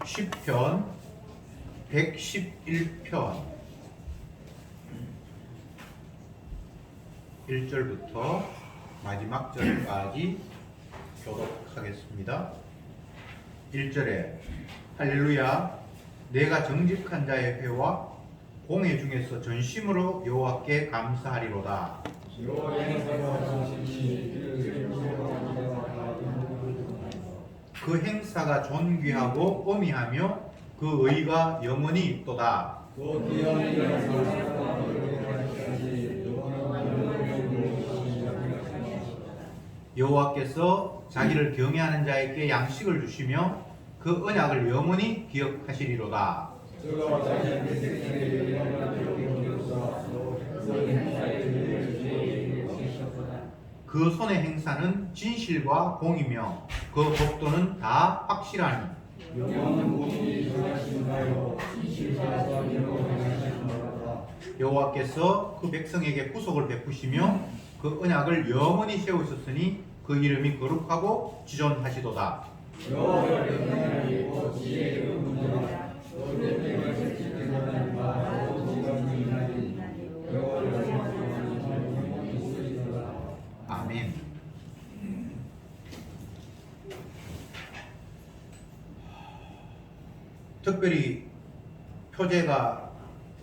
시편 111편 1절부터 마지막 절까지 교독하겠습니다. 1절에 할렐루야, 내가 정직한 자의 회와 공회 중에서 전심으로 여호와께 감사하리로다. 그 행사가 존귀하고 엄미하며 그 의가 영원히 있도다. 여호와께서 자기를 경외하는 자에게 양식을 주시며 그 언약을 영원히 기억하시리로다. 그 손의 행사는 진실과 공이며 그 법도는 다 확실하니 여호와께서 그 백성에게 구속을 베푸시며 그 언약을 영원히 세우셨으니 그 이름이 거룩하고 지존하시도다. 아멘. 특별히 표제가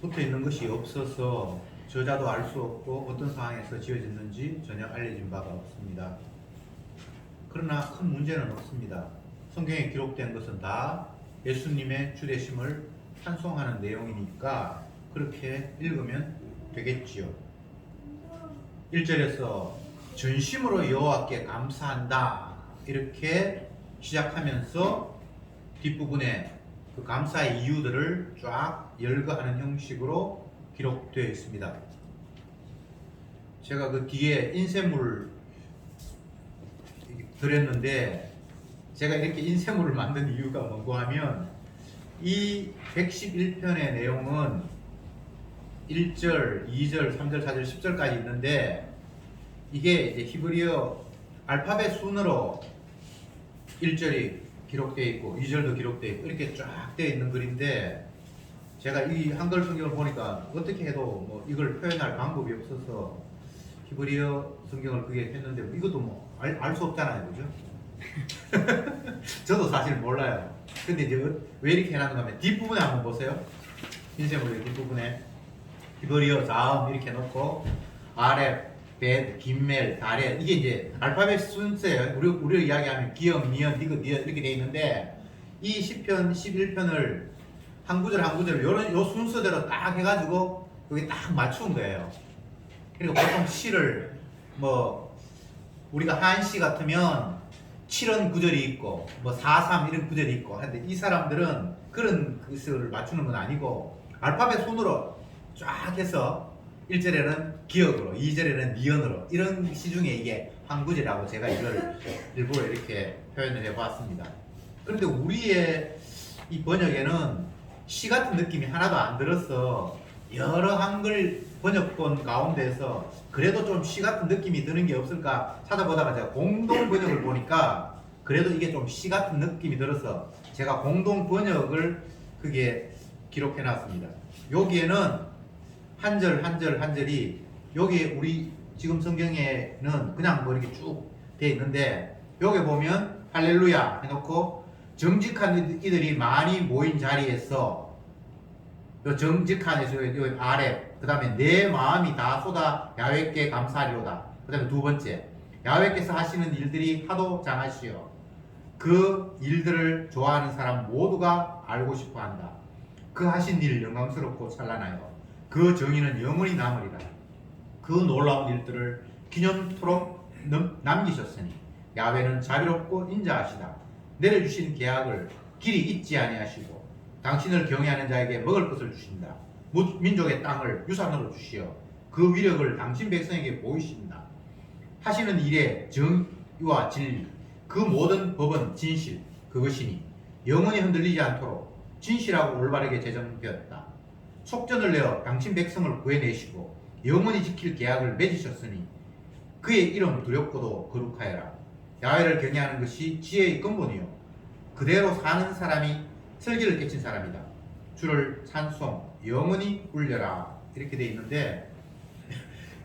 붙어 있는 것이 없어서 저자도 알 수 없고 어떤 상황에서 지어졌는지 전혀 알려진 바가 없습니다. 그러나 큰 문제는 없습니다. 성경에 기록된 것은 다 예수님의 주되심을 찬송하는 내용이니까 그렇게 읽으면 되겠지요. 1절에서 전심으로 여호와께 감사한다 이렇게 시작하면서 뒷부분에 그 감사의 이유들을 쫙 열거하는 형식으로 기록되어 있습니다. 제가 그 뒤에 인쇄물을 드렸는데 제가 이렇게 인쇄물을 만든 이유가 뭔고 하면 이 111편의 내용은 1절, 2절, 3절, 4절, 10절까지 있는데 이게 이제 히브리어 알파벳 순으로 1절이 기록되어 있고 2절도 기록되어 있고 이렇게 쫙 되어 있는 글인데 제가 이 한글 성경을 보니까 어떻게 해도 뭐 이걸 표현할 방법이 없어서 히브리어 성경을 그게 했는데 이것도 뭐 알 수 없잖아요, 그죠? 저도 사실 몰라요. 근데 이제 왜 이렇게 해놨는가 하면 뒷부분에 한번 보세요. 인쇄물의 뒷부분에 히브리어 자음 이렇게 놓고 아렙, 벳, 김멜, 다렛 이게 이제 알파벳 순서예요. 우리가 이야기하면 기역, 니은, 니귿, 니은 이렇게 돼 있는데 이 10편, 11편을 한 구절 한 구절 요 순서대로 딱 해가지고 여기 딱 맞춘 거예요. 그러니까 보통 시를 뭐 우리가 한시 같으면 7원 구절이 있고 뭐 4-3 이런 구절이 있고 하는데 이 사람들은 그런 것을 맞추는 건 아니고 알파벳 순으로 쫙 해서 1절에는 기역으로 2절에는 니은으로 이런 시중에 이게 한 구절이라고 제가 이걸 일부러 이렇게 표현을 해봤습니다. 그런데 우리의 이 번역에는 시 같은 느낌이 하나도 안 들어서 여러 한글 번역본 가운데서 그래도 좀 시 같은 느낌이 드는 게 없을까 찾아보다가 제가 공동 번역을 보니까 그래도 이게 좀 시 같은 느낌이 들어서 제가 공동 번역을 그게 기록해 놨습니다. 여기에는 한 절 한 절 한 절이 여기 우리 지금 성경에는 그냥 뭐 이렇게 쭉 돼 있는데 여기 보면 할렐루야 해놓고 정직한 이들이 많이 모인 자리에서 요 정직한에서 요 아래 그 다음에 내 마음이 다 쏟아 야훼께 감사하리로다. 그 다음에 두 번째 야훼께서 하시는 일들이 하도 장하시오. 그 일들을 좋아하는 사람 모두가 알고 싶어한다. 그 하신 일 영광스럽고 찬란하여 그 정의는 영원히 남으리라. 그 놀라운 일들을 기념토록 남기셨으니 야훼는 자비롭고 인자하시다. 내려주신 계약을 길이 잊지 아니하시고 당신을 경외하는 자에게 먹을 것을 주신다. 민족의 땅을 유산으로 주시어 그 위력을 당신 백성에게 보이신다. 하시는 일의 정의와 진리 그 모든 법은 진실 그것이니 영원히 흔들리지 않도록 진실하고 올바르게 제정되었다. 속전을 내어 당신 백성을 구해내시고 영원히 지킬 계약을 맺으셨으니 그의 이름 두렵고도 거룩하여라. 야훼를 경외하는 것이 지혜의 근본이요 그대로 사는 사람이 슬기를 깨친 사람이다. 주를 찬송 영원히 울려라 이렇게 돼 있는데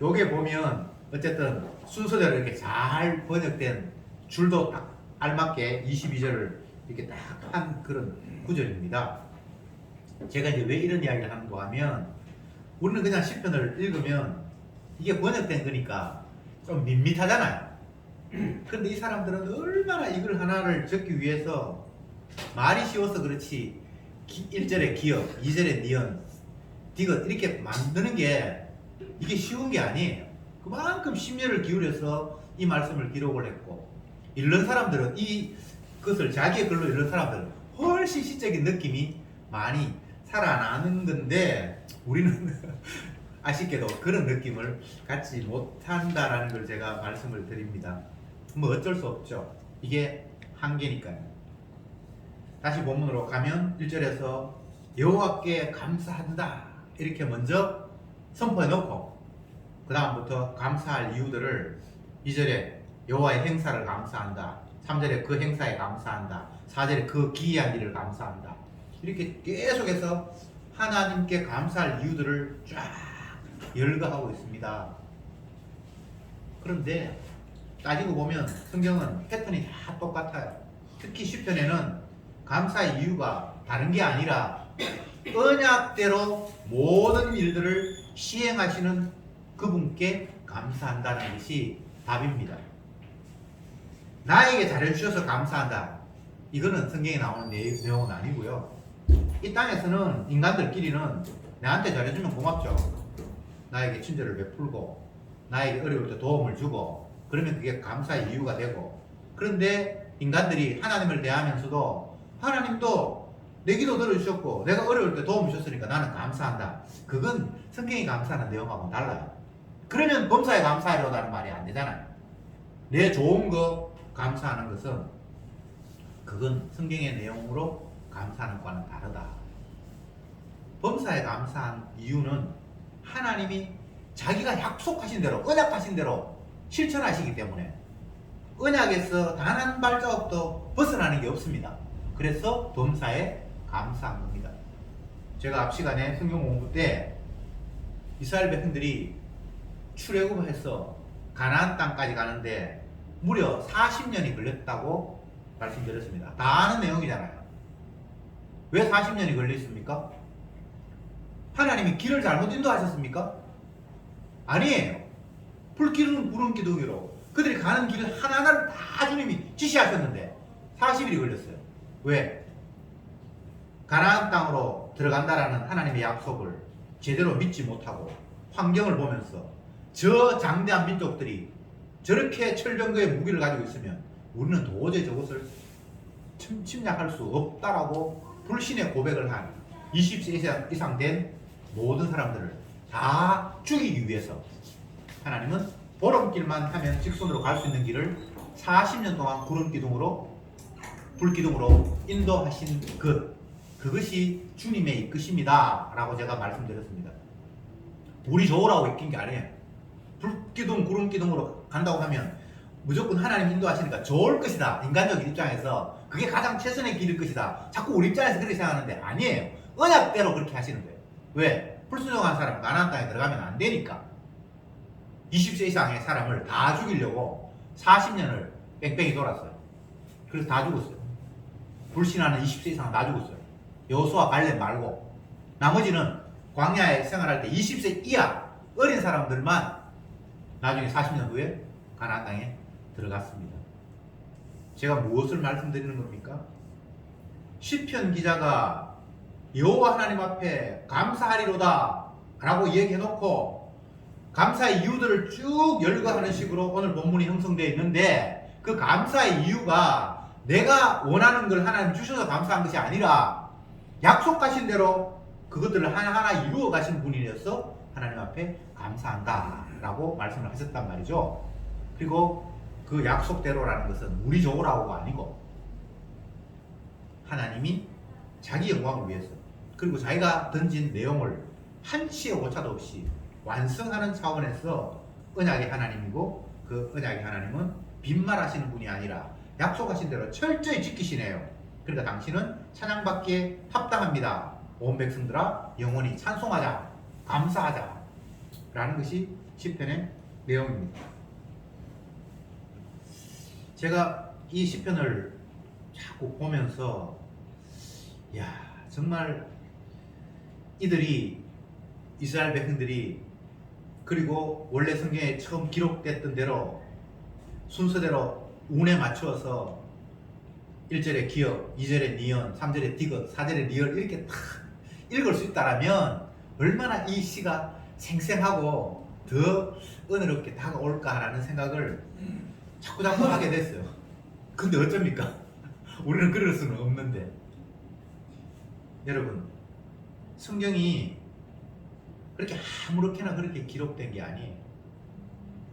요게 보면 어쨌든 순서대로 이렇게 잘 번역된 줄도 딱 알맞게 22절을 이렇게 딱 한 그런 구절입니다. 제가 이제 왜 이런 이야기를 하는가 하면 우리는 그냥 시편을 읽으면 이게 번역된 거니까 좀 밋밋하잖아요. 그런데 이 사람들은 얼마나 이걸 하나를 적기 위해서 말이 쉬워서 그렇지 1절에 기역, 2절에 니언, 디귿 이렇게 만드는 게 이게 쉬운 게 아니에요. 그만큼 심려를 기울여서 이 말씀을 기록을 했고 읽는 사람들은 이것을 자기의 글로 읽는 사람들은 훨씬 시적인 느낌이 많이 살아나는 건데 우리는 아쉽게도 그런 느낌을 갖지 못한다라는 걸 제가 말씀을 드립니다. 뭐 어쩔 수 없죠. 이게 한계니까요. 다시 본문으로 가면 1절에서 여호와께 감사한다 이렇게 먼저 선포해 놓고 그 다음부터 감사할 이유들을 2절에 여호와의 행사를 감사한다, 3절에 그 행사에 감사한다, 4절에 그 기이한 일을 감사한다 이렇게 계속해서 하나님께 감사할 이유들을 쫙 열거하고 있습니다. 그런데 따지고 보면 성경은 패턴이 다 똑같아요. 특히 시편에는 감사의 이유가 다른 게 아니라 언약대로 모든 일들을 시행하시는 그분께 감사한다는 것이 답입니다. 나에게 잘해주셔서 감사한다. 이거는 성경에 나오는 내용은 아니고요. 이 땅에서는 인간들끼리는 나한테 잘해주면 고맙죠. 나에게 친절을 베풀고 나에게 어려울 때 도움을 주고 그러면 그게 감사의 이유가 되고, 그런데 인간들이 하나님을 대하면서도 하나님도 내 기도 들어주셨고 내가 어려울 때 도움 주셨으니까 나는 감사한다. 그건 성경이 감사하는 내용하고는 달라요. 그러면 범사에 감사하려다는 말이 안 되잖아요. 내 좋은 거 감사하는 것은 그건 성경의 내용으로 감사하는 것과는 다르다. 범사에 감사한 이유는 하나님이 자기가 약속하신 대로 언약하신 대로 실천하시기 때문에 언약에서 단 한 발자국도 벗어나는 게 없습니다. 그래서 범사에 감사한 겁니다. 제가 앞 시간에 성경 공부 때 이스라엘 백성들이 출애굽해서 가나안 땅까지 가는데 무려 40년이 걸렸다고 말씀드렸습니다. 다 아는 내용이잖아요. 왜 40년이 걸렸습니까? 하나님이 길을 잘못 인도하셨습니까? 아니에요. 불기둥 구름기둥으로 그들이 가는 길을 하나하나를 다 주님이 지시하셨는데 40일이 걸렸어요. 왜? 가나안 땅으로 들어간다라는 하나님의 약속을 제대로 믿지 못하고 환경을 보면서 저 장대한 민족들이 저렇게 철병거의 무기를 가지고 있으면 우리는 도저히 저것을 침략할 수 없다라고 불신의 고백을 한 20세 이상 된 모든 사람들을 다 죽이기 위해서 하나님은 보름길만 하면 직선으로 갈 수 있는 길을 40년 동안 구름기둥으로 불기둥으로 인도하신 그것이 주님의 이끄심이다 라고 제가 말씀드렸습니다. 우리 좋으라고 이끈 게 아니에요. 불기둥 구름기둥으로 간다고 하면 무조건 하나님 인도하시니까 좋을 것이다. 인간적 입장에서 그게 가장 최선의 길일 것이다. 자꾸 우리 입장에서 그렇게 생각하는데 아니에요. 언약대로 그렇게 하시는 거예요. 왜? 불순종한 사람 가나안 땅에 들어가면 안 되니까. 20세 이상의 사람을 다 죽이려고 40년을 뺑뺑이 돌았어요. 그래서 다 죽었어요. 불신하는 20세 이상은 다 죽었어요. 여호수아 갈렙 말고 나머지는 광야에 생활할 때 20세 이하 어린 사람들만 나중에 40년 후에 가나안 땅에 들어갔습니다. 제가 무엇을 말씀드리는 겁니까? 시편 기자가 여호와 하나님 앞에 감사하리로다 라고 얘기해놓고 감사의 이유들을 쭉 열거하는 식으로 오늘 본문이 형성되어 있는데 그 감사의 이유가 내가 원하는 걸 하나님 주셔서 감사한 것이 아니라 약속하신 대로 그것들을 하나하나 이루어 가신 분이어서 하나님 앞에 감사한다 라고 말씀을 하셨단 말이죠. 그리고 그 약속대로라는 것은 우리 좋으라고가 아니고 하나님이 자기 영광을 위해서 그리고 자기가 던진 내용을 한치의 오차도 없이 완성하는 차원에서 언약의 하나님이고 그 언약의 하나님은 빈말하시는 분이 아니라 약속하신 대로 철저히 지키시네요. 그러니까 당신은 찬양받기에 합당합니다. 온 백성들아 영원히 찬송하자, 감사하자 라는 것이 시편의 내용입니다. 제가 이 시편을 자꾸 보면서 야, 정말 이들이, 이스라엘 백성들이, 그리고 원래 성경에 처음 기록됐던 대로 순서대로 운에 맞추어서 1절에 기역, 2절에 니은, 3절에 디귿, 4절에 리을 이렇게 탁 읽을 수 있다라면 얼마나 이 시가 생생하고 더 은혜롭게 다가올까라는 생각을 자꾸 하게 됐어요. 근데 어쩝니까? 우리는 그럴 수는 없는데. 여러분, 성경이 그렇게 아무렇게나 그렇게 기록된 게 아니에요.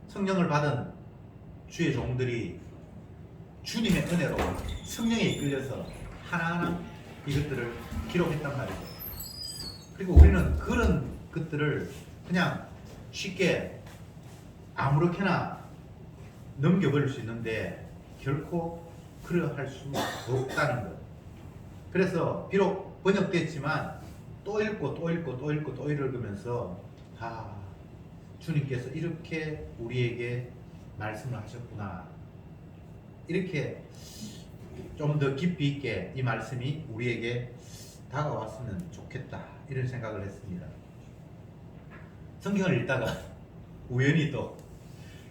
성령을 받은 주의 종들이 주님의 은혜로 성령에 이끌려서 하나하나 이것들을 기록했단 말이죠. 그리고 우리는 그런 것들을 그냥 쉽게 아무렇게나 넘겨버릴 수 있는데 결코 그러할 수 없다는 것. 그래서 비록 번역됐지만 또 읽고 또 읽고 또 읽고 또 읽으면서 주님께서 이렇게 우리에게 말씀을 하셨구나, 이렇게 좀 더 깊이 있게 이 말씀이 우리에게 다가왔으면 좋겠다, 이런 생각을 했습니다. 성경을 읽다가 우연히 또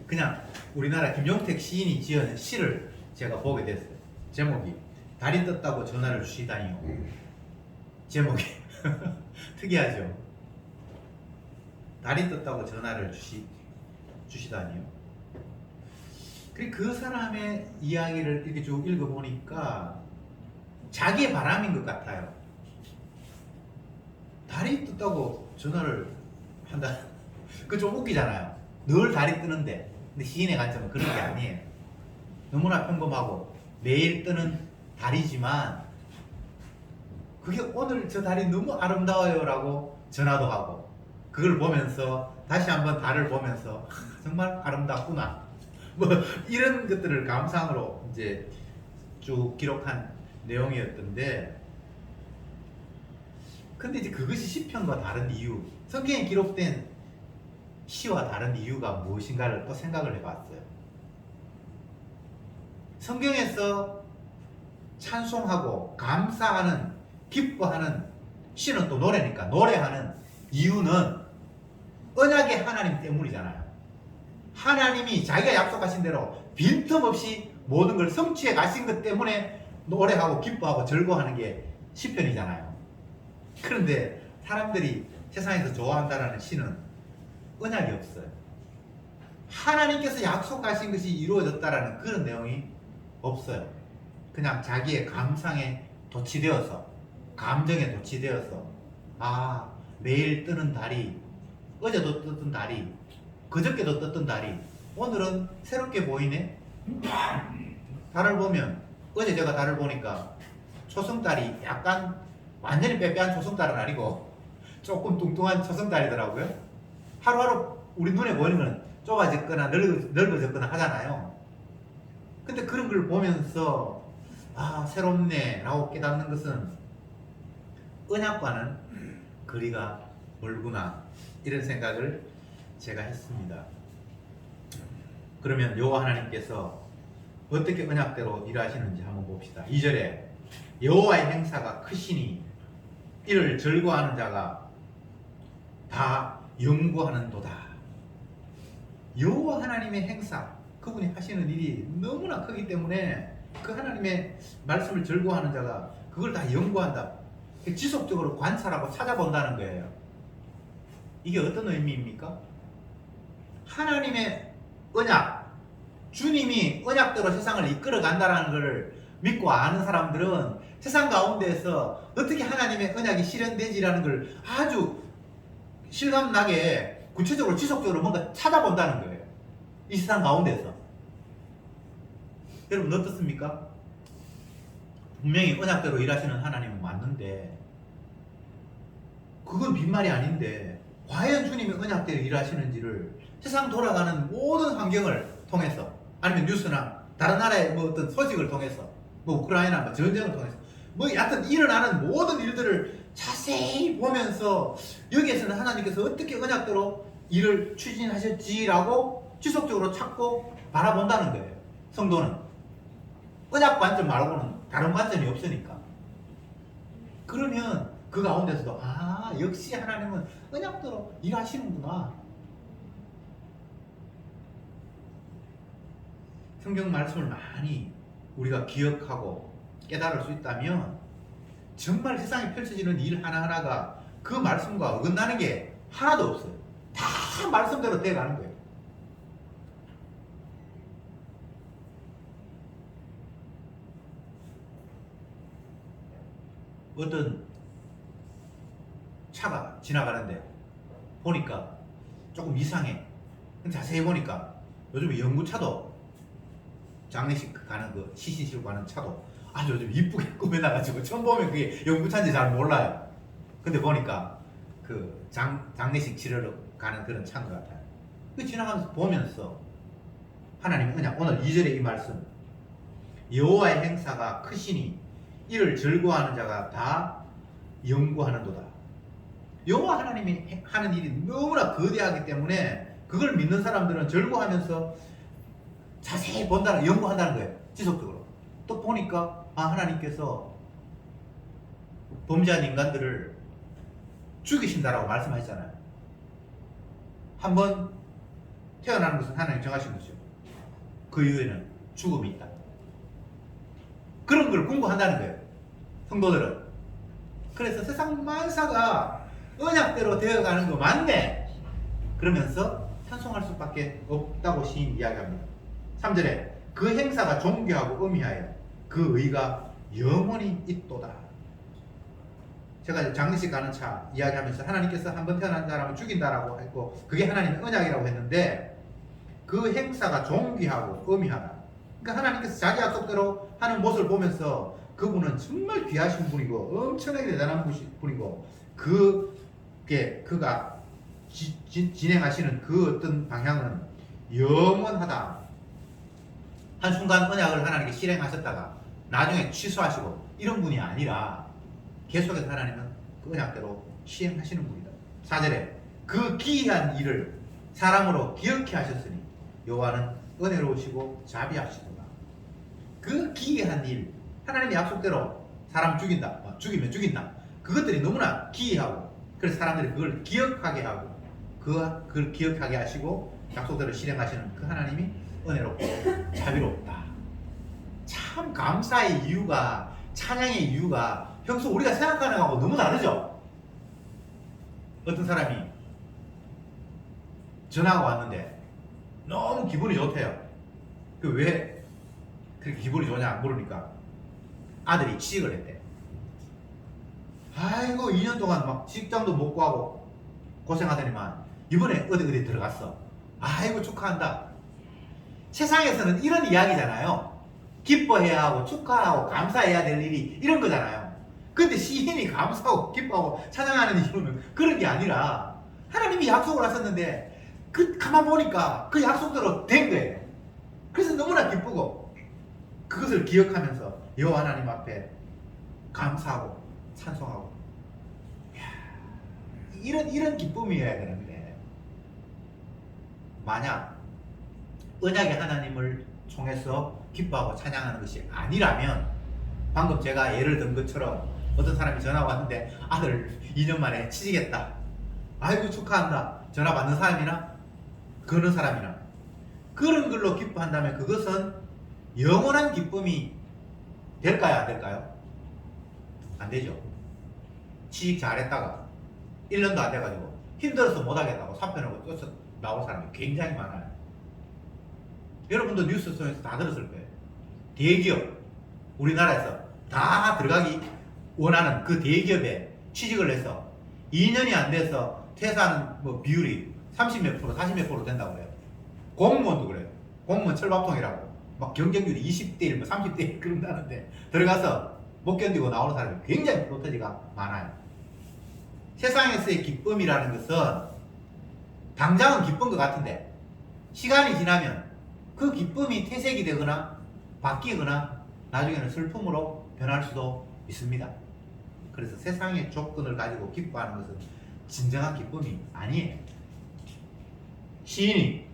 그냥 우리나라 김용택 시인이 지은 시를 제가 보게 됐어요. 제목이 달이 떴다고 전화를 주시다니요. 제목이 특이하죠. 달이 떴다고 전화를 주시다니요. 그리고 그 사람의 이야기를 이렇게 쭉 읽어보니까 자기의 바람인 것 같아요. 달이 떴다고 전화를 한다. 그거 좀 웃기잖아요. 늘 달이 뜨는데. 근데 시인의 관점은 그런 게 아니에요. 너무나 평범하고 매일 뜨는 달이지만 그게 오늘 저 달이 너무 아름다워요 라고 전화도 하고, 그걸 보면서 다시 한번 달을 보면서 정말 아름답구나, 뭐 이런 것들을 감상으로 이제 쭉 기록한 내용이었던데, 근데 이제 그것이 시편과 다른 이유, 성경에 기록된 시와 다른 이유가 무엇인가를 또 생각을 해봤어요. 성경에서 찬송하고 감사하는, 기뻐하는, 시는 또 노래니까 노래하는 이유는 언약의 하나님 때문이잖아요. 하나님이 자기가 약속하신 대로 빈틈없이 모든 걸 성취해 가신 것 때문에 노래하고 기뻐하고 즐거워하는 게 시편이잖아요. 그런데 사람들이 세상에서 좋아한다는 시는 언약이 없어요. 하나님께서 약속하신 것이 이루어졌다라는 그런 내용이 없어요. 그냥 자기의 감상에 도취되어서, 감정에 도취되어서, 매일 뜨는 달이, 어제도 떴던 달이, 그저께도 떴던 달이 오늘은 새롭게 보이네. 달을 보면, 어제 제가 달을 보니까 초승달이 약간 완전히 빼빼한 초승달은 아니고 조금 뚱뚱한 초승달이더라고요. 하루하루 우리 눈에 보이는 건 좁아졌거나 넓어졌거나 하잖아요. 근데 그런 걸 보면서 새롭네 라고 깨닫는 것은 언약과는 거리가 멀구나, 이런 생각을 제가 했습니다. 그러면 여호와 하나님께서 어떻게 언약대로 일하시는지 한번 봅시다. 2절에 여호와의 행사가 크시니 이를 즐거워하는 자가 다 연구하는도다. 여호와 하나님의 행사, 그분이 하시는 일이 너무나 크기 때문에 그 하나님의 말씀을 즐거워하는 자가 그걸 다 연구한다, 지속적으로 관찰하고 찾아본다는 거예요. 이게 어떤 의미입니까? 하나님의 언약, 주님이 언약대로 세상을 이끌어 간다는 것을 믿고 아는 사람들은 세상 가운데에서 어떻게 하나님의 언약이 실현되지라는 걸 아주 실감나게 구체적으로 지속적으로 뭔가 찾아본다는 거예요. 이 세상 가운데서. 여러분 어떻습니까? 분명히 언약대로 일하시는 하나님은 맞는데, 그건 빈말이 아닌데 과연 주님이 언약대로 일하시는지를 세상 돌아가는 모든 환경을 통해서, 아니면 뉴스나 다른 나라의 어떤 소식을 통해서, 우크라이나 전쟁을 통해서 뭐 하여튼 일어나는 모든 일들을 자세히 보면서 여기에서는 하나님께서 어떻게 언약대로 일을 추진하셨지라고 지속적으로 찾고 바라본다는 거예요. 성도는 언약 관점 말고는 다른 관점이 없으니까. 그러면 그 가운데서도 역시 하나님은 언약대로 일하시는구나. 성경 말씀을 많이 우리가 기억하고 깨달을 수 있다면 정말 세상에 펼쳐지는 일 하나하나가 그 말씀과 어긋나는 게 하나도 없어요. 다 말씀대로 돼가는 거예요. 어떤 차가 지나가는데 보니까 조금 이상해. 자세히 보니까 요즘 연구차도 장례식 가는 그 시신시로 가는 차도 아주 요즘 이쁘게 꾸며놔가지고 처음 보면 그게 연구차인지 잘 몰라요. 근데 보니까 그 장례식 치르러 가는 그런 차인 것 같아요. 그 지나가면서 보면서 하나님의 언약, 오늘 2절의 이 말씀, 여호와의 행사가 크시니 이를 즐거워하는 자가 다 연구하는도다. 여호와 하나님이 하는 일이 너무나 거대하기 때문에 그걸 믿는 사람들은 즐거워하면서 자세히 본다는, 연구한다는 거예요. 지속적으로. 또 보니까 하나님께서 범죄한 인간들을 죽이신다라고 말씀하셨잖아요. 한번 태어나는 것은 하나님 정하신 것이요. 그 이후에는 죽음이 있다. 그런 걸 공부한다는 거예요. 성도들은. 그래서 세상 만사가 언약대로 되어가는 거 맞네. 그러면서 찬송할 수밖에 없다고 시인 이야기합니다. 3절에 그 행사가 존귀하고 의미하여 그 의가 영원히 있도다. 제가 장례식 가는 차 이야기하면서 하나님께서 한번 태어난 사람을 죽인다라고 했고 그게 하나님의 언약이라고 했는데 그 행사가 존귀하고 의미하다. 그러니까 하나님께서 자기 약속대로 하는 모습을 보면서 그분은 정말 귀하신 분이고 엄청나게 대단한 분이고 그가 진행하시는 그 어떤 방향은 영원하다. 한순간 언약을 하나님께 실행하셨다가 나중에 취소하시고 이런 분이 아니라 계속해서 하나님은 그 언약대로 시행하시는 분이다. 4절에 그 기이한 일을 사람으로 기억해 하셨으니 여호와는 은혜로우시고 자비하시도다. 그 기이한 일, 하나님의 약속대로 사람 죽인다, 죽이면 죽인다. 그것들이 너무나 기이하고 그래서 사람들이 그걸 기억하게 하고 그걸 기억하게 하시고 약속대로 실행하시는 그 하나님이 은혜롭고 자비롭다. 참 감사의 이유가, 찬양의 이유가 평소 우리가 생각하는 거하고 너무 다르죠. 어떤 사람이 전화가 왔는데 너무 기분이 좋대요. 그 왜 그렇게 기분이 좋냐 물으니까 아들이 취직을 했대. 아이고 2년 동안 막 직장도 못 구하고 고생하더니만 이번에 어디 들어갔어. 아이고 축하한다. 세상에서는 이런 이야기잖아요. 기뻐해야 하고 축하하고 감사해야 될 일이 이런 거잖아요. 근데 시인이 감사하고 기뻐하고 찬양하는 이유는 그런 게 아니라 하나님이 약속을 하셨는데 가만 보니까 그 약속대로 된 거예요. 그래서 너무나 기쁘고 그것을 기억하면서 여호와 하나님 앞에 감사하고 찬송하고 이런 기쁨이어야 되는데 만약 언약의 하나님을 통해서 기뻐하고 찬양하는 것이 아니라면 방금 제가 예를 든 것처럼 어떤 사람이 전화가 왔는데 아들 2년 만에 취직했다. 아이고 축하한다. 전화 받는 사람이나 거는 사람이나 그런 걸로 기뻐한다면 그것은 영원한 기쁨이 될까요? 안 될까요? 안 되죠. 취직 잘했다가 1년도 안 돼가지고 힘들어서 못하겠다고 사표내고 쫓아 나올 사람이 굉장히 많아요. 여러분도 뉴스 속에서 다 들었을 거예요. 대기업, 우리나라에서 다 들어가기 원하는 그 대기업에 취직을 해서 2년이 안 돼서 퇴사하는 비율이 30몇 프로, 40몇 프로 된다고 그래요. 공무원도 그래요. 공무원 철밥통이라고. 막 경쟁률이 20대 1, 30대 1 그런다는데 들어가서 못 견디고 나오는 사람이 굉장히 프로테지가 많아요. 세상에서의 기쁨이라는 것은 당장은 기쁜 것 같은데 시간이 지나면 그 기쁨이 퇴색이 되거나 바뀌거나 나중에는 슬픔으로 변할 수도 믿습니다. 그래서 세상의 조건을 가지고 기뻐하는 것은 진정한 기쁨이 아니에요. 시인이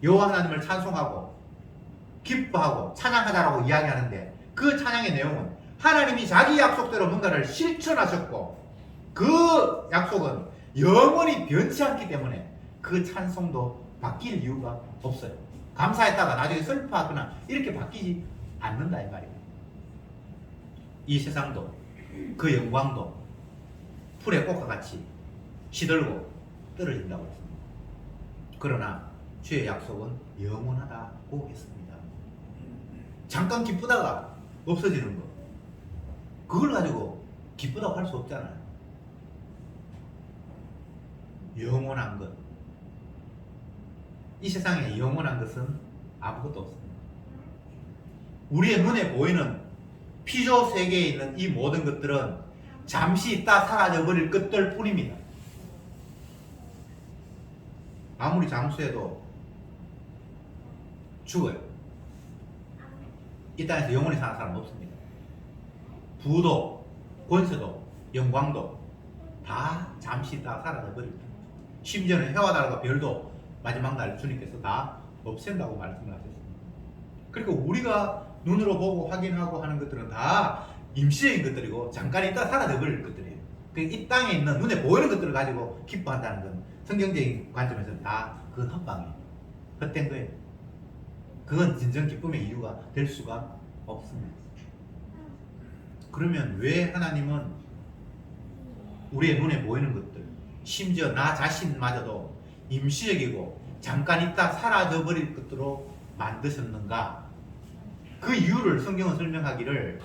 여호와 하나님을 찬송하고 기뻐하고 찬양하자라고 이야기하는데 그 찬양의 내용은 하나님이 자기 약속대로 뭔가를 실천하셨고 그 약속은 영원히 변치 않기 때문에 그 찬송도 바뀔 이유가 없어요. 감사했다가 나중에 슬퍼하거나 이렇게 바뀌지 않는다 이 말이에요. 이 세상도 그 영광도 풀의 꽃과 같이 시들고 떨어진다고 했습니다. 그러나 주의 약속은 영원하다고 했습니다. 잠깐 기쁘다가 없어지는 것, 그걸 가지고 기쁘다고 할 수 없잖아요. 영원한 것, 이 세상에 영원한 것은 아무것도 없습니다. 우리의 눈에 보이는 피조 세계에 있는 이 모든 것들은 잠시 있다 사라져버릴 것들 뿐입니다. 아무리 장수해도 죽어요. 이 땅에서 영원히 사는 사람은 없습니다. 부도, 권세도, 영광도 다 잠시 있다 사라져버립니다. 심지어는 해와 달과 별도 마지막 날 주님께서 다 없앤다고 말씀을 하셨습니다. 그리고 우리가 눈으로 보고 확인하고 하는 것들은 다 임시적인 것들이고 잠깐 있다 사라져버릴 것들이에요. 이 땅에 있는 눈에 보이는 것들을 가지고 기뻐한다는 건 성경적인 관점에서는 다 그건 헛방이에요. 헛된 거예요. 그건 진정 기쁨의 이유가 될 수가 없습니다. 그러면 왜 하나님은 우리의 눈에 보이는 것들, 심지어 나 자신마저도 임시적이고 잠깐 있다 사라져버릴 것으로 만드셨는가? 그 이유를 성경은 설명하기를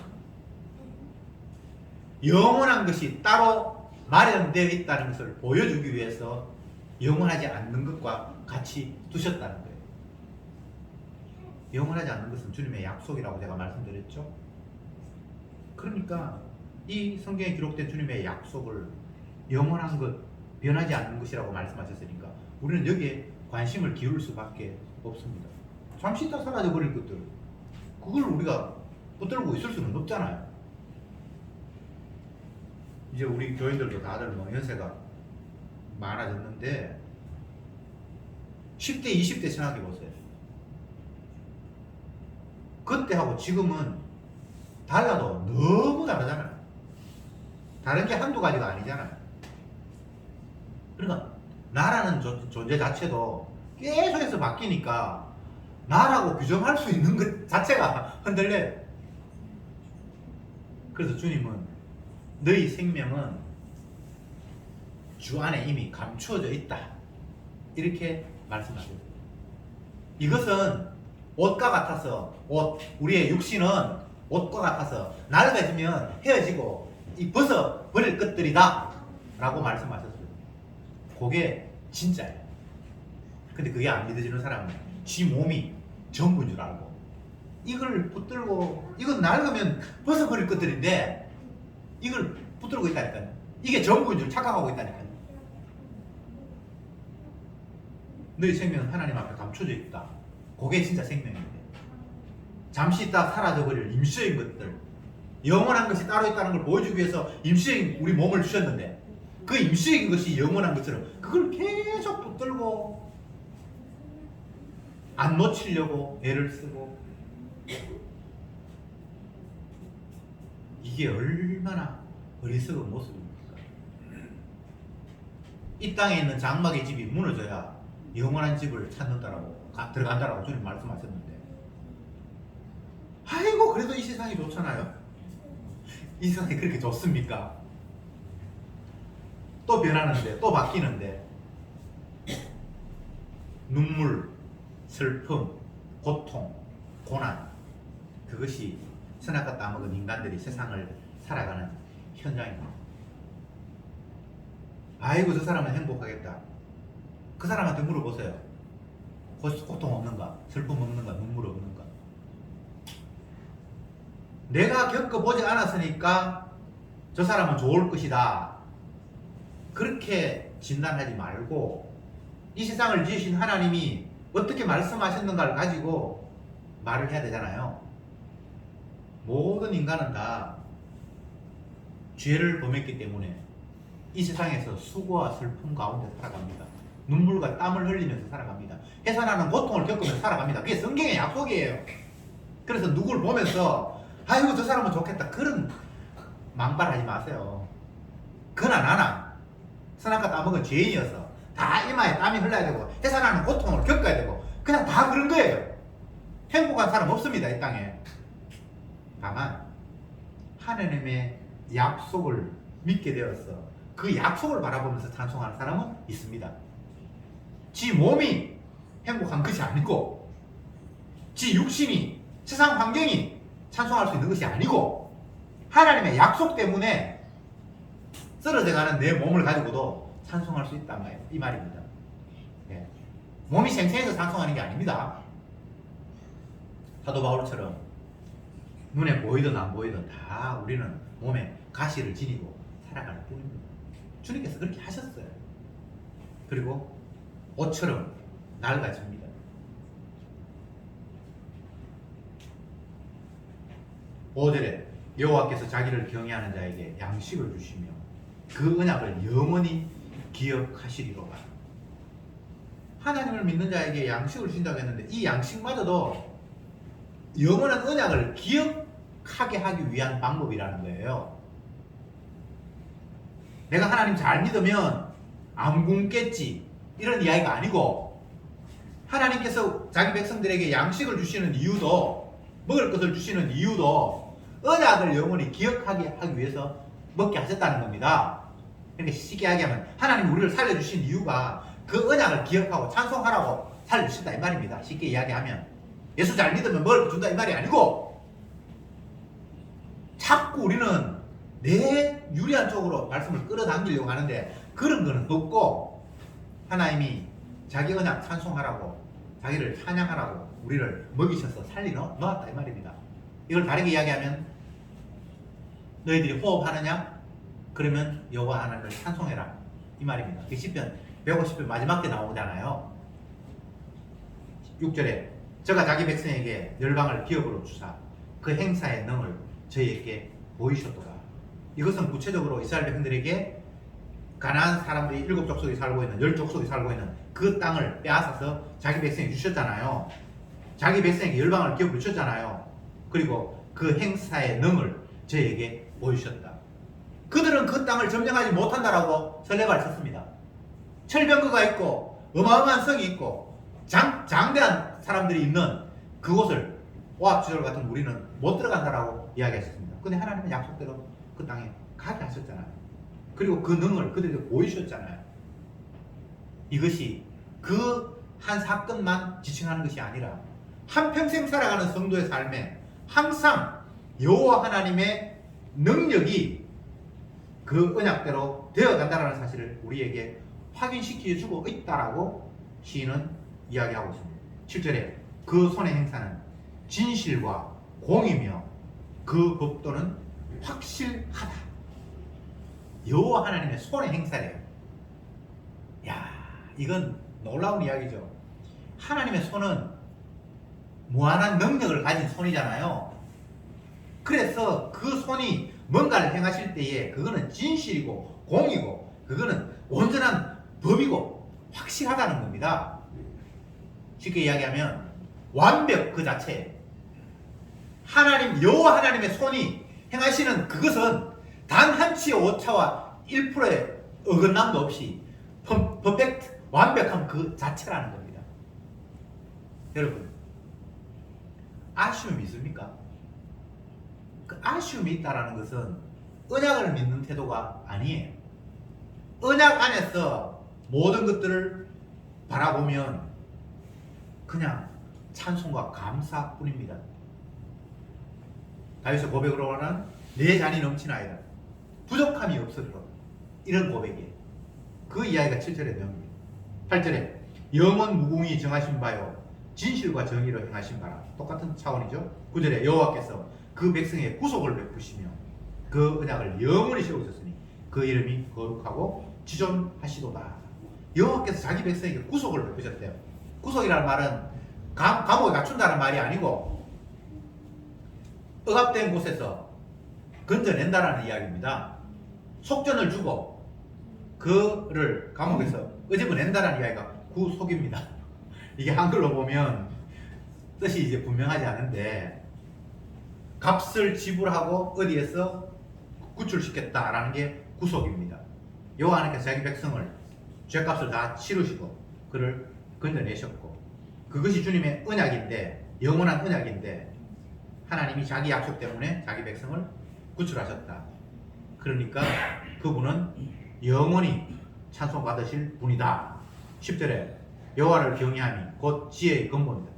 영원한 것이 따로 마련되어 있다는 것을 보여주기 위해서 영원하지 않는 것과 같이 두셨다는 거예요. 영원하지 않는 것은 주님의 약속이라고 제가 말씀드렸죠. 그러니까 이 성경에 기록된 주님의 약속을 영원한 것, 변하지 않는 것이라고 말씀하셨으니까 우리는 여기에 관심을 기울일 수밖에 없습니다. 잠시 있다 사라져버릴 것들, 그걸 우리가 붙들고 있을 수는 없잖아요. 이제 우리 교인들도 다들 뭐 연세가 많아졌는데 10대, 20대 생각해 보세요. 그때하고 지금은 달라도 너무 다르잖아요. 다른 게 한두 가지가 아니잖아요. 그러니까 나라는 존재 자체도 계속해서 바뀌니까 나라고 규정할 수 있는 것 자체가 흔들려요. 그래서 주님은 너희 생명은 주 안에 이미 감추어져 있다, 이렇게 말씀하셨어요. 이것은 옷과 같아서 우리의 육신은 옷과 같아서 낡아지면 헤어지고 벗어버릴 것들이다 라고 말씀하셨어요. 그게 진짜예요. 근데 그게 안 믿어지는 사람은 지 몸이 전부인 줄 알고 이걸 붙들고, 이건 낡으면 벗어버릴 것들인데 이걸 붙들고 있다니까요. 이게 전부인 줄 착각하고 있다니까요. 너희 생명은 하나님 앞에 감춰져 있다. 그게 진짜 생명인데 잠시 있다 사라져버릴 임시적인 것들, 영원한 것이 따로 있다는 걸 보여주기 위해서 임시적인 우리 몸을 주셨는데 그 임시적인 것이 영원한 것처럼 그걸 계속 붙들고 안 놓치려고 애를 쓰고, 이게 얼마나 어리석은 모습입니까? 이 땅에 있는 장막의 집이 무너져야 영원한 집을 찾는다라고 들어간다라고 주님 말씀하셨는데, 아이고 그래도 이 세상이 좋잖아요. 이 세상이 그렇게 좋습니까? 또 변하는데, 또 바뀌는데, 눈물, 슬픔, 고통, 고난, 그것이 선악과 따먹은 인간들이 세상을 살아가는 현장입니다. 아이고 저 사람은 행복하겠다. 그 사람한테 물어보세요. 고통 없는가? 슬픔 없는가? 눈물 없는가? 내가 겪어보지 않았으니까 저 사람은 좋을 것이다, 그렇게 진단하지 말고 이 세상을 지으신 하나님이 어떻게 말씀하셨는가를 가지고 말을 해야 되잖아요. 모든 인간은 다 죄를 범했기 때문에 이 세상에서 수고와 슬픔 가운데 살아갑니다. 눈물과 땀을 흘리면서 살아갑니다. 해산하는 고통을 겪으면서 살아갑니다. 그게 성경의 약속이에요. 그래서 누구를 보면서 아이고 저 사람은 좋겠다 그런 망발하지 마세요. 그나 나나 선악과 따먹은 죄인이어서 다 이마에 땀이 흘러야 되고 해산하는 고통을 겪어야 되고 그냥 다 그런 거예요. 행복한 사람 없습니다 이 땅에. 다만 하나님의 약속을 믿게 되어서 그 약속을 바라보면서 찬송하는 사람은 있습니다. 지 몸이 행복한 것이 아니고 지 육신이 세상 환경이 찬송할 수 있는 것이 아니고 하나님의 약속 때문에 쓰러져가는 내 몸을 가지고도 찬송할 수 있단 말이에요. 이 말입니다. 예. 몸이 생생해서 찬송하는 게 아닙니다. 사도 바울처럼 눈에 보이든 안 보이든 다 우리는 몸에 가시를 지니고 살아갈 뿐입니다. 주님께서 그렇게 하셨어요. 그리고 옷처럼 낡아집니다. 오절에 여호와께서 자기를 경외하는 자에게 양식을 주시며 그 언약을 영원히 기억하시리로다. 하나님을 믿는 자에게 양식을 주신다고 했는데 이 양식마저도 영원한 언약을 기억하게 하기 위한 방법이라는 거예요. 내가 하나님 잘 믿으면 안 굶겠지 이런 이야기가 아니고 하나님께서 자기 백성들에게 양식을 주시는 이유도 먹을 것을 주시는 이유도 언약을 영원히 기억하게 하기 위해서 먹게 하셨다는 겁니다. 이렇게 쉽게 이야기하면 하나님 우리를 살려주신 이유가 그 언약을 기억하고 찬송하라고 살려주신다 이 말입니다. 쉽게 이야기하면 예수 잘 믿으면 먹을 거 준다 이 말이 아니고 자꾸 우리는 내 유리한 쪽으로 말씀을 끌어당기려고 하는데 그런 거는 없고 하나님이 자기 언약 찬송하라고 자기를 찬양하라고 우리를 먹이셔서 살리 놓았다 이 말입니다. 이걸 다르게 이야기하면 너희들이 호흡하느냐? 그러면 여호와 하나님을 찬송해라 이 말입니다. 그 시편 150편 마지막 때 나오잖아요. 6절에 저가 자기 백성에게 열방을 기업으로 주사 그 행사의 능을 저희에게 보이셨도다. 이것은 구체적으로 이스라엘 백성들에게 가나안 사람들이 7족속이 살고 있는 10족속이 살고 있는 그 땅을 빼앗아서 자기 백성에게 주셨잖아요. 자기 백성에게 열방을 기업으로 주셨잖아요. 그리고 그 행사의 능을 저희에게 보이셨다. 그들은 그 땅을 점령하지 못한다라고 설레발을 쳤습니다. 철병거가 있고 어마어마한 성이 있고 장대한 사람들이 있는 그곳을 오합지졸 같은 우리는 못 들어간다라고 이야기하셨습니다. 근데 하나님은 약속대로 그 땅에 가게 하셨잖아요. 그리고 그 능을 그들에게 보이셨잖아요. 이것이 그 한 사건만 지칭하는 것이 아니라 한평생 살아가는 성도의 삶에 항상 여호와 하나님의 능력이 그 언약대로 되어간다는 사실을 우리에게 확인시켜주고 있다라고 시인은 이야기하고 있습니다. 7절에 그 손의 행사는 진실과 공이며 그 법도는 확실하다. 여호와 하나님의 손의 행사래요. 야, 이건 놀라운 이야기죠. 하나님의 손은 무한한 능력을 가진 손이잖아요. 그래서 그 손이 뭔가를 행하실 때에 그거는 진실이고 공이고 그거는 온전한 법이고 확실하다는 겁니다. 쉽게 이야기하면 완벽 그 자체. 하나님 여호와 하나님의 손이 행하시는 그것은 단 한치의 오차와 1%의 어긋남도 없이 퍼펙트 완벽한 그 자체라는 겁니다. 여러분 아쉬움이 있습니까? 그 아쉬움이 있다는 것은 언약을 믿는 태도가 아니에요. 언약 안에서 모든 것들을 바라보면 그냥 찬송과 감사뿐입니다. 다윗의 고백으로 하는 내 잔이 넘치나이다. 부족함이 없으리라. 이런 고백이에요. 그 이야기가 7절의 내용입니다. 8절에 영원 무궁히 정하신 바요 진실과 정의로 행하신 바라. 똑같은 차원이죠. 9절에 여호와께서 그 백성의 구속을 베푸시며 그 언약을 영원히 세우셨으니 그 이름이 거룩하고 지존하시도다. 여호와께서 자기 백성에게 구속을 베푸셨대요. 구속이라는 말은 감옥에 갖춘다는 말이 아니고 억압된 곳에서 건져낸다라는 이야기입니다. 속전을 주고 그를 감옥에서 끄집어낸다는 이야기가 구속입니다. 이게 한글로 보면 뜻이 이제 분명하지 않은데 값을 지불하고 어디에서 구출시켰다라는 게 구속입니다. 여호와 하나님께서 자기 백성을 죄값을 다 치르시고 그를 건져내셨고 그것이 주님의 언약인데 영원한 언약인데 하나님이 자기 약속 때문에 자기 백성을 구출하셨다. 그러니까 그분은 영원히 찬송받으실 분이다. 10절에 여호와를 경외함이 곧 지혜의 근본이다.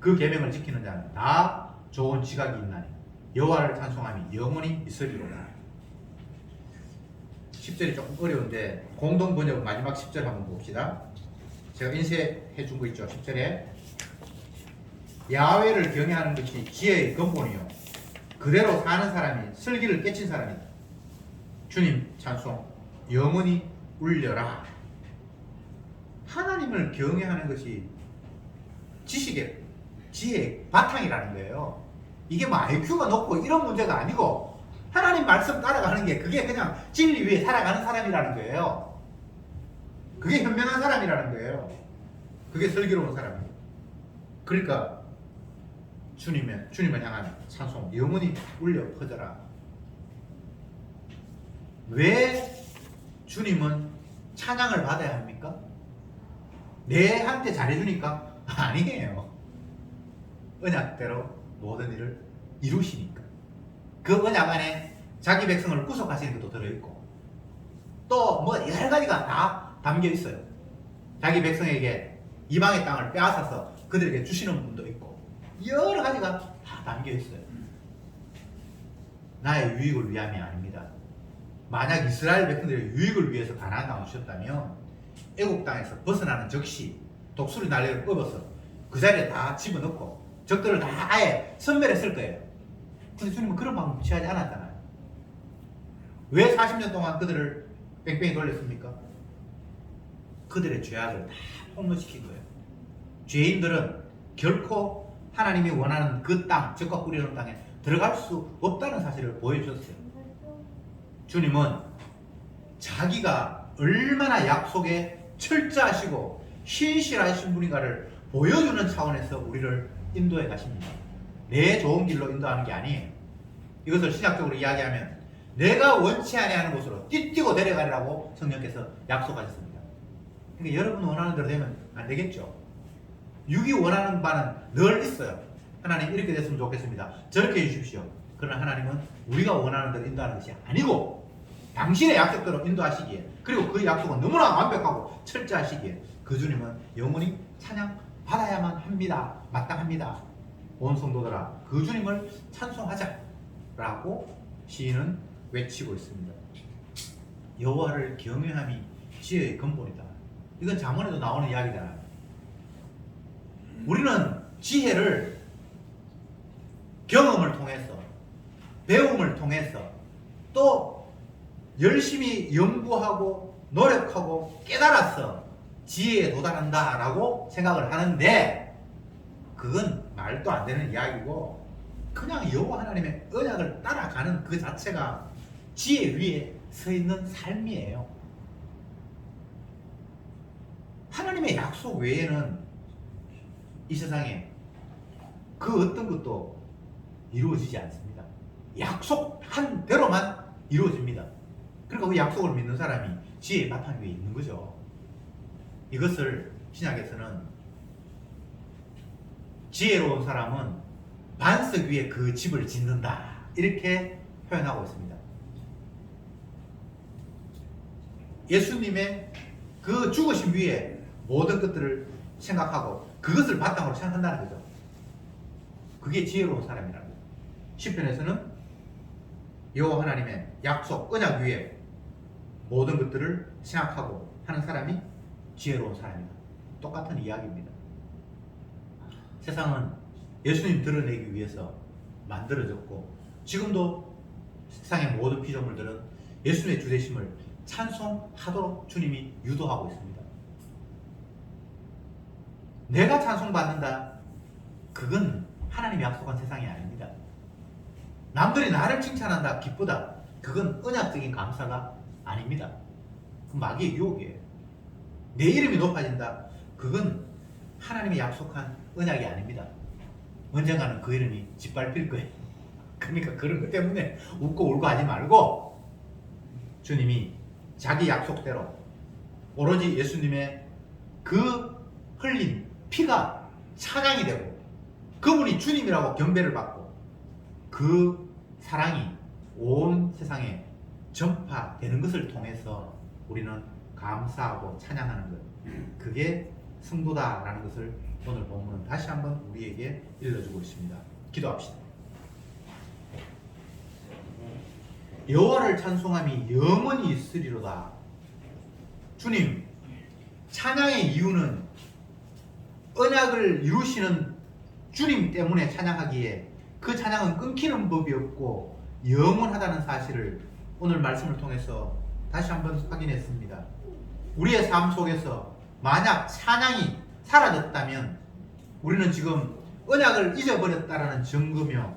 그 계명을 지키는 자는 다 좋은 지각이 있나니 여호와를 찬송함이 영원히 있으리로다. 10절이 조금 어려운데 공동 번역 마지막 10절 한번 봅시다. 제가 인쇄해 준 거 있죠. 10절에 야훼를 경외하는 것이 지혜의 근본이요 그대로 사는 사람이 슬기를 깨친 사람이다. 주님 찬송 영원히 울려라. 하나님을 경외하는 것이 지식의 지혜의 바탕이라는 거예요. 이게 뭐 IQ가 높고 이런 문제가 아니고 하나님 말씀 따라가는 게 그게 그냥 진리 위에 살아가는 사람이라는 거예요. 그게 현명한 사람이라는 거예요. 그게 슬기로운 사람이에요. 그러니까 주님을 향한 찬송 영원히 울려 퍼져라. 왜 주님은 찬양을 받아야 합니까? 내한테 잘해주니까? 아니에요. 언약대로 모든 일을 이루시니까. 그 언약 안에 자기 백성을 구속하시는 것도 들어있고 또 뭐 여러 가지가 다 담겨 있어요. 자기 백성에게 이방의 땅을 빼앗아서 그들에게 주시는 분도 있고 여러 가지가 다 담겨 있어요. 나의 유익을 위함이 아닙니다. 만약 이스라엘 백성들의 유익을 위해서 가나안 땅을 주셨다면 애국 땅에서 벗어나는 즉시 독수리 날개를 뽑아서 그 자리에 다 집어넣고 적들을 다 아예 선멸했을 거예요. 근데 주님은 그런 방법 취하지 않았잖아요. 왜 40년 동안 그들을 뺑뺑이 돌렸습니까? 그들의 죄악을 다 폭로시킨 거예요. 죄인들은 결코 하나님이 원하는 그 땅, 적과 꿀이 흐르는 땅에 들어갈 수 없다는 사실을 보여주셨어요. 주님은 자기가 얼마나 약속에 철저하시고 신실하신 분인가를 보여주는 차원에서 우리를 인도해 가십니다. 내 좋은 길로 인도하는 게 아니에요. 이것을 신학적으로 이야기하면 내가 원치 아니하는 곳으로 띠띠고 데려가리라고 성령께서 약속하셨습니다. 그러니까 여러분 원하는 대로 되면 안 되겠죠. 육이 원하는 바는 늘 있어요. 하나님 이렇게 됐으면 좋겠습니다. 저렇게 해주십시오. 그러나 하나님은 우리가 원하는 대로 인도하는 것이 아니고 당신의 약속대로 인도하시기에 그리고 그 약속은 너무나 완벽하고 철저하시기에 그 주님은 영원히 찬양 받아야만 합니다. 마땅합니다. 온 성도들아 그 주님을 찬송하자 라고 시인은 외치고 있습니다. 여호와를 경외함이 지혜의 근본이다. 이건 잠언에도 나오는 이야기잖아요. 우리는 지혜를 경험을 통해서 배움을 통해서 또 열심히 연구하고 노력하고 깨달아서 지혜에 도달한다 라고 생각을 하는데 그건 말도 안 되는 이야기고 그냥 여호와 하나님의 언약을 따라가는 그 자체가 지혜 위에 서 있는 삶이에요. 하나님의 약속 외에는 이 세상에 그 어떤 것도 이루어지지 않습니다. 약속한 대로만 이루어집니다. 그러니까 그 약속을 믿는 사람이 지혜의 바탕 위에 있는 거죠. 이것을 신약에서는 지혜로운 사람은 반석 위에 그 집을 짓는다 이렇게 표현하고 있습니다. 예수님의 그 죽으심 위에 모든 것들을 생각하고 그것을 바탕으로 생각한다는 거죠. 그게 지혜로운 사람이라는 거죠. 시편에서는 여호와 하나님의 약속, 언약 위에 모든 것들을 생각하고 하는 사람이 지혜로운 사람이다. 똑같은 이야기입니다. 세상은 예수님 드러내기 위해서 만들어졌고 지금도 세상의 모든 피조물들은 예수님의 주되심을 찬송하도록 주님이 유도하고 있습니다. 내가 찬송받는다. 그건 하나님이 약속한 세상이 아닙니다. 남들이 나를 칭찬한다. 기쁘다. 그건 언약적인 감사가 아닙니다. 그 마귀의 유혹이에요. 내 이름이 높아진다. 그건 하나님이 약속한 언약이 아닙니다. 언젠가는 그 이름이 짓밟힐 거예요. 그러니까 그런 것 때문에 웃고 울고 하지 말고 주님이 자기 약속대로 오로지 예수님의 그 흘린 피가 찬양이 되고 그분이 주님이라고 경배를 받고 그 사랑이 온 세상에 전파되는 것을 통해서 우리는 감사하고 찬양하는 것, 그게 승도다라는 것을 오늘 본문은 다시 한번 우리에게 일러주고 있습니다. 기도합시다. 여호와를 찬송함이 영원히 있으리로다. 주님, 찬양의 이유는 언약을 이루시는 주님 때문에 찬양하기에 그 찬양은 끊기는 법이 없고 영원하다는 사실을 오늘 말씀을 통해서 다시 한번 확인했습니다. 우리의 삶 속에서 만약 찬양이 사라졌다면 우리는 지금 언약을 잊어버렸다라는 증거며,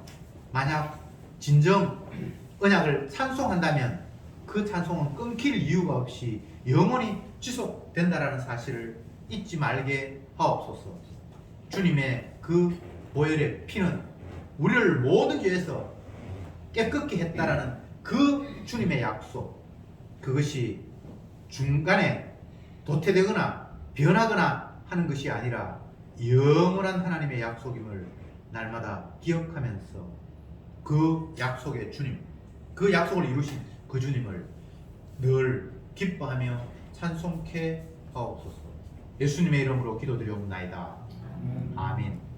만약 진정 언약을 찬송한다면 그 찬송은 끊길 이유가 없이 영원히 지속된다라는 사실을 잊지 말게 하옵소서. 주님의 그 보혈의 피는 우리를 모든 죄에서 깨끗게 했다라는 그 주님의 약속, 그것이 중간에 도태되거나 변하거나 하는 것이 아니라 영원한 하나님의 약속임을 날마다 기억하면서 그 약속의 주님, 그 약속을 이루신 그 주님을 늘 기뻐하며 찬송케 하옵소서. 예수님의 이름으로 기도드리옵나이다. 아멘.